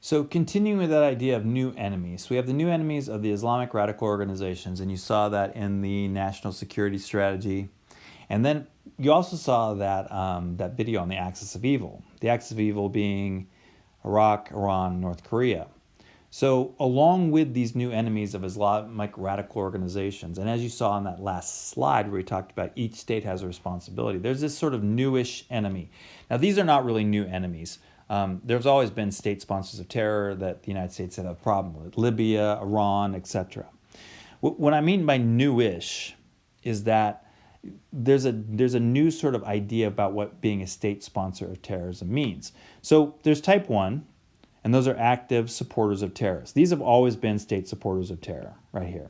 So continuing with that idea of new enemies, we have the new enemies of the Islamic radical organizations, and you saw that in the national security strategy. And then you also saw that that video on the axis of evil. The axis of evil being Iraq, Iran, North Korea. So along with these new enemies of Islamic radical organizations, and as you saw on that last slide where we talked about each state has a responsibility, there's this sort of newish enemy. Now these are not really new enemies. There's always been state sponsors of terror that the United States had a problem with, Libya, Iran, etc. What I mean by newish is that there's a new sort of idea about what being a state sponsor of terrorism means. So there's type 1, and those are active supporters of terrorists. These have always been state supporters of terror, right here.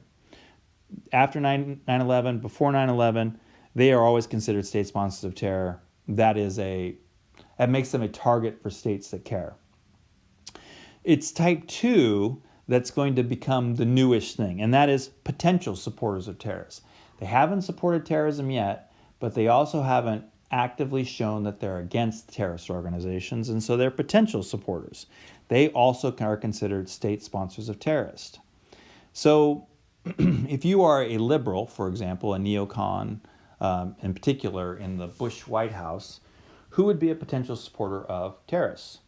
After 9/11, before 9/11, they are always considered state sponsors of terror. That makes them a target for states that care. It's type 2 that's going to become the newish thing, and that is potential supporters of terrorists. They haven't supported terrorism yet, but they also haven't actively shown that they're against terrorist organizations, and so they're potential supporters. They also are considered state sponsors of terrorists. So if you are a liberal, for example, a neocon, in particular in the Bush White House, who would be a potential supporter of terrorists?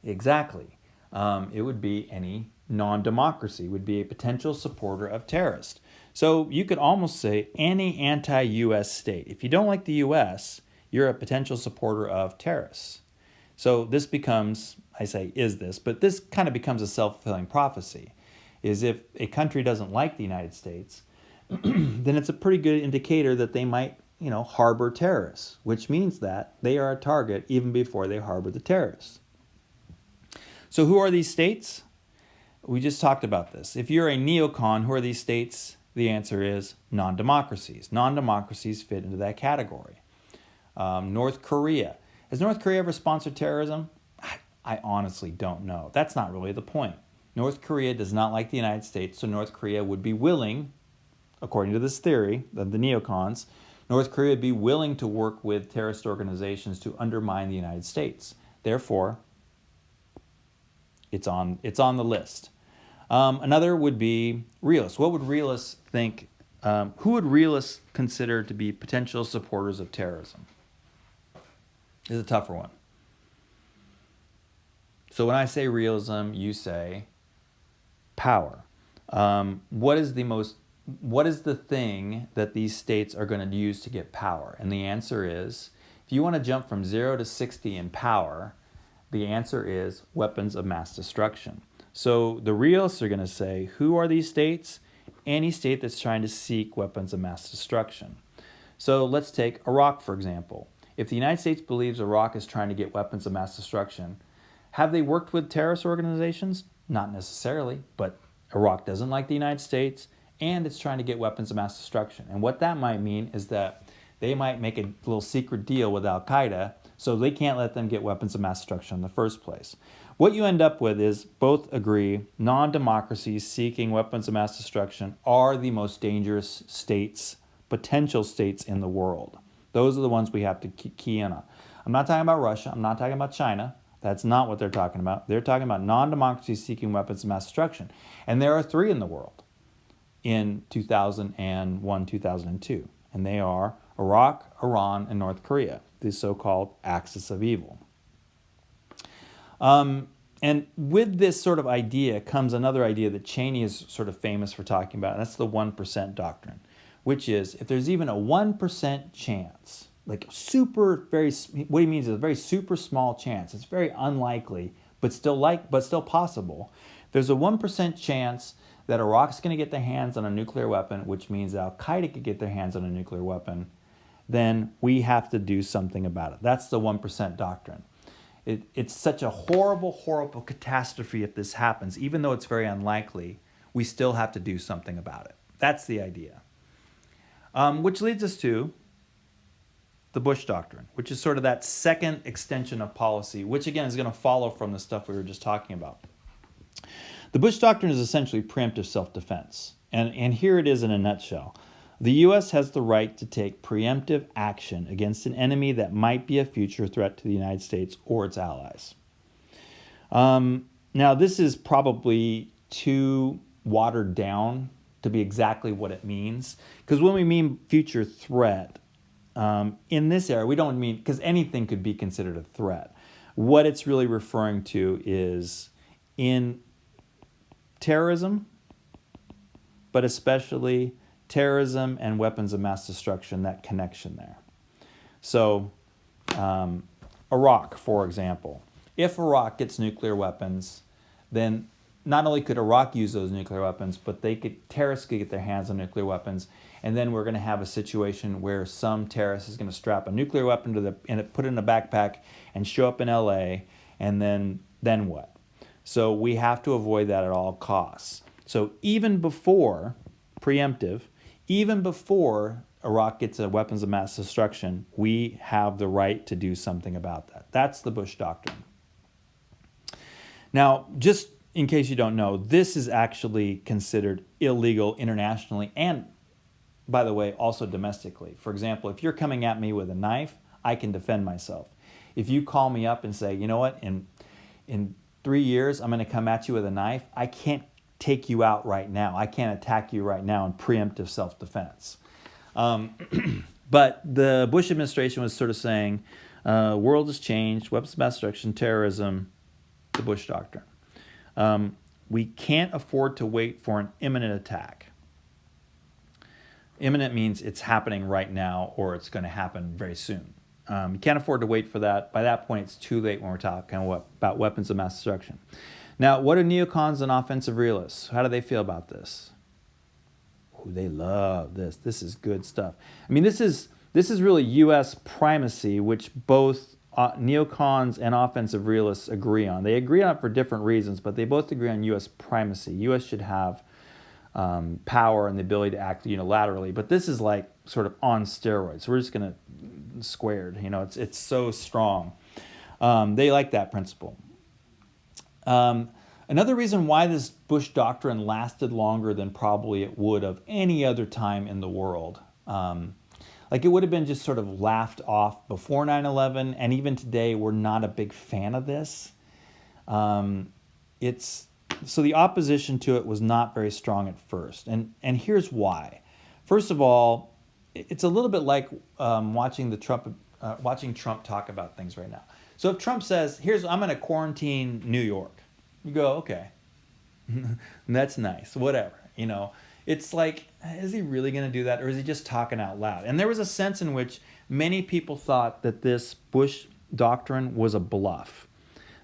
Exactly. It would be any non-democracy would be a potential supporter of terrorists. So you could almost say any anti-U.S. state. If you don't like the U.S., you're a potential supporter of terrorists. So this becomes, I say is this, but this kind of becomes a self-fulfilling prophecy, is if a country doesn't like the United States, then it's a pretty good indicator that they might, harbor terrorists, which means that they are a target even before they harbor the terrorists. So who are these states? We just talked about this. If you're a neocon, who are these states? The answer is non-democracies. Non-democracies fit into that category. North Korea. Has North Korea ever sponsored terrorism? I honestly don't know. That's not really the point. North Korea does not like the United States, so North Korea would be willing, according to this theory of the neocons, North Korea would be willing to work with terrorist organizations to undermine the United States. Therefore, it's on the list. Another would be realists. What would realists think? Who would realists consider to be potential supporters of terrorism? This is a tougher one. So when I say realism, you say power. What is the thing that these states are going to use to get power? And the answer is, if you want to jump from 0 to 60 in power, the answer is weapons of mass destruction. So the realists are going to say, who are these states? Any state that's trying to seek weapons of mass destruction. So let's take Iraq, for example. If the United States believes Iraq is trying to get weapons of mass destruction, have they worked with terrorist organizations? Not necessarily, but Iraq doesn't like the United States, and it's trying to get weapons of mass destruction. And what that might mean is that they might make a little secret deal with Al-Qaeda so they can't let them get weapons of mass destruction in the first place. What you end up with is both agree non-democracies seeking weapons of mass destruction are the most dangerous states, potential states in the world. Those are the ones we have to key in on. I'm not talking about Russia. I'm not talking about China. That's not what they're talking about. They're talking about non-democracies seeking weapons of mass destruction. And there are 3 in the world in 2001, 2002. And they are Iraq, Iran, and North Korea, the so-called axis of evil. And with this sort of idea comes another idea that Cheney is sort of famous for talking about, and that's the 1% doctrine, which is if there's even a 1% chance, like what he means is a very super small chance, it's very unlikely, but still possible. There's a 1% chance that Iraq's going to get their hands on a nuclear weapon, which means that Al-Qaeda could get their hands on a nuclear weapon, then we have to do something about it. That's the 1% doctrine. It's such a horrible, horrible catastrophe if this happens. Even though it's very unlikely, we still have to do something about it. That's the idea. Which leads us to the Bush Doctrine, which is sort of that second extension of policy, which again is going to follow from the stuff we were just talking about. The Bush Doctrine is essentially preemptive self-defense. And here it is in a nutshell. The U.S. has the right to take preemptive action against an enemy that might be a future threat to the United States or its allies. Now, this is probably too watered down to be exactly what it means. Because when we mean future threat, in this era, we don't mean, because anything could be considered a threat. What it's really referring to is in terrorism, but especially terrorism and weapons of mass destruction, that connection there. So, Iraq, for example. If Iraq gets nuclear weapons, then not only could Iraq use those nuclear weapons, but terrorists could get their hands on nuclear weapons, and then we're going to have a situation where some terrorist is going to strap a nuclear weapon and put it in a backpack and show up in LA, and then what? So we have to avoid that at all costs. So even before preemptive, even before Iraq gets a weapons of mass destruction, we have the right to do something about that. That's the Bush Doctrine. Now, just in case you don't know, this is actually considered illegal internationally and, by the way, also domestically. For example, if you're coming at me with a knife, I can defend myself. If you call me up and say, you know what, in 3 years, I'm going to come at you with a knife, I can't take you out right now. I can't attack you right now in preemptive self-defense. But the Bush administration was sort of saying, world has changed, weapons of mass destruction, terrorism, the Bush Doctrine. We can't afford to wait for an imminent attack. Imminent means it's happening right now or it's going to happen very soon. You can't afford to wait for that. By that point, it's too late when we're talking about weapons of mass destruction. Now, what are neocons and offensive realists? How do they feel about this? Ooh, they love this. This is good stuff. I mean, this is really U.S. primacy, which both neocons and offensive realists agree on. They agree on it for different reasons, but they both agree on U.S. primacy. U.S. should have power and the ability to act unilaterally, but this is like sort of on steroids. So we're just going to squared. You know, it's so strong. They like that principle. Another reason why this Bush Doctrine lasted longer than probably it would of any other time in the world. Like it would have been just sort of laughed off before 9/11, and even today we're not a big fan of this. So the opposition to it was not very strong at first, and here's why. First of all, it's a little bit like watching Trump talk about things right now. So if Trump says, I'm going to quarantine New York, you go, okay, that's nice, whatever, you know. It's like, is he really going to do that, or is he just talking out loud? And there was a sense in which many people thought that this Bush Doctrine was a bluff.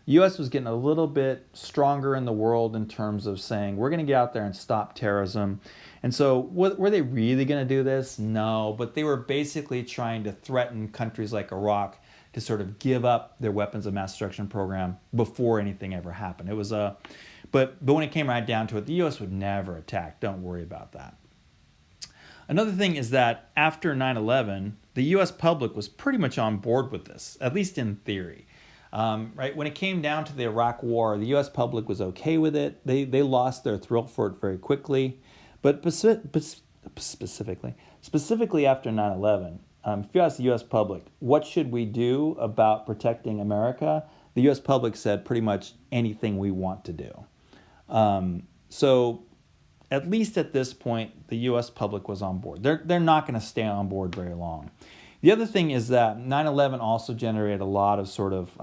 The U.S. was getting a little bit stronger in the world in terms of saying, we're going to get out there and stop terrorism. And so were they really going to do this? No, but they were basically trying to threaten countries like Iraq to sort of give up their weapons of mass destruction program before anything ever happened. It was but when it came right down to it, the U.S. would never attack. Don't worry about that. Another thing is that after 9/11, the U.S. public was pretty much on board with this, at least in theory. Right? When it came down to the Iraq War, the U.S. public was okay with it. They lost their thrill for it very quickly. But specifically after 9/11, if you ask the U.S. public, what should we do about protecting America? The U.S. public said pretty much anything we want to do. So at least at this point, the U.S. public was on board. They're not going to stay on board very long. The other thing is that 9/11 also generated a lot of sort of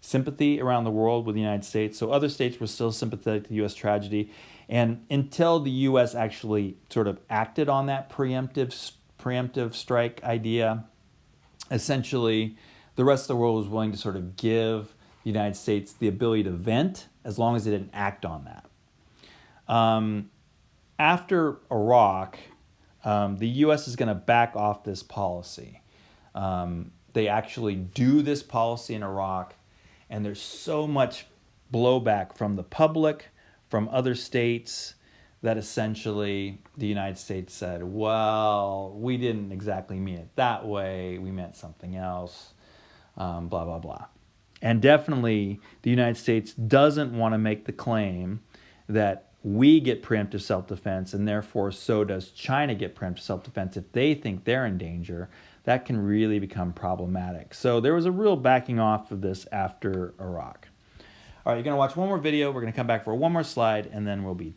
sympathy around the world with the United States. So other states were still sympathetic to the U.S. tragedy. And until the U.S. actually sort of acted on that preemptive strike idea, essentially the rest of the world was willing to sort of give the United States the ability to vent as long as it didn't act on that. After Iraq, the U.S. is going to back off this policy. They actually do this policy in Iraq, and there's so much blowback from the public, from other states, that essentially the United States said, well, we didn't exactly mean it that way, we meant something else, blah, blah, blah. And definitely the United States doesn't want to make the claim that we get preemptive self-defense and therefore so does China get preemptive self-defense if they think they're in danger. That can really become problematic. So there was a real backing off of this after Iraq. All right, you're going to watch one more video. We're going to come back for one more slide, and then we'll be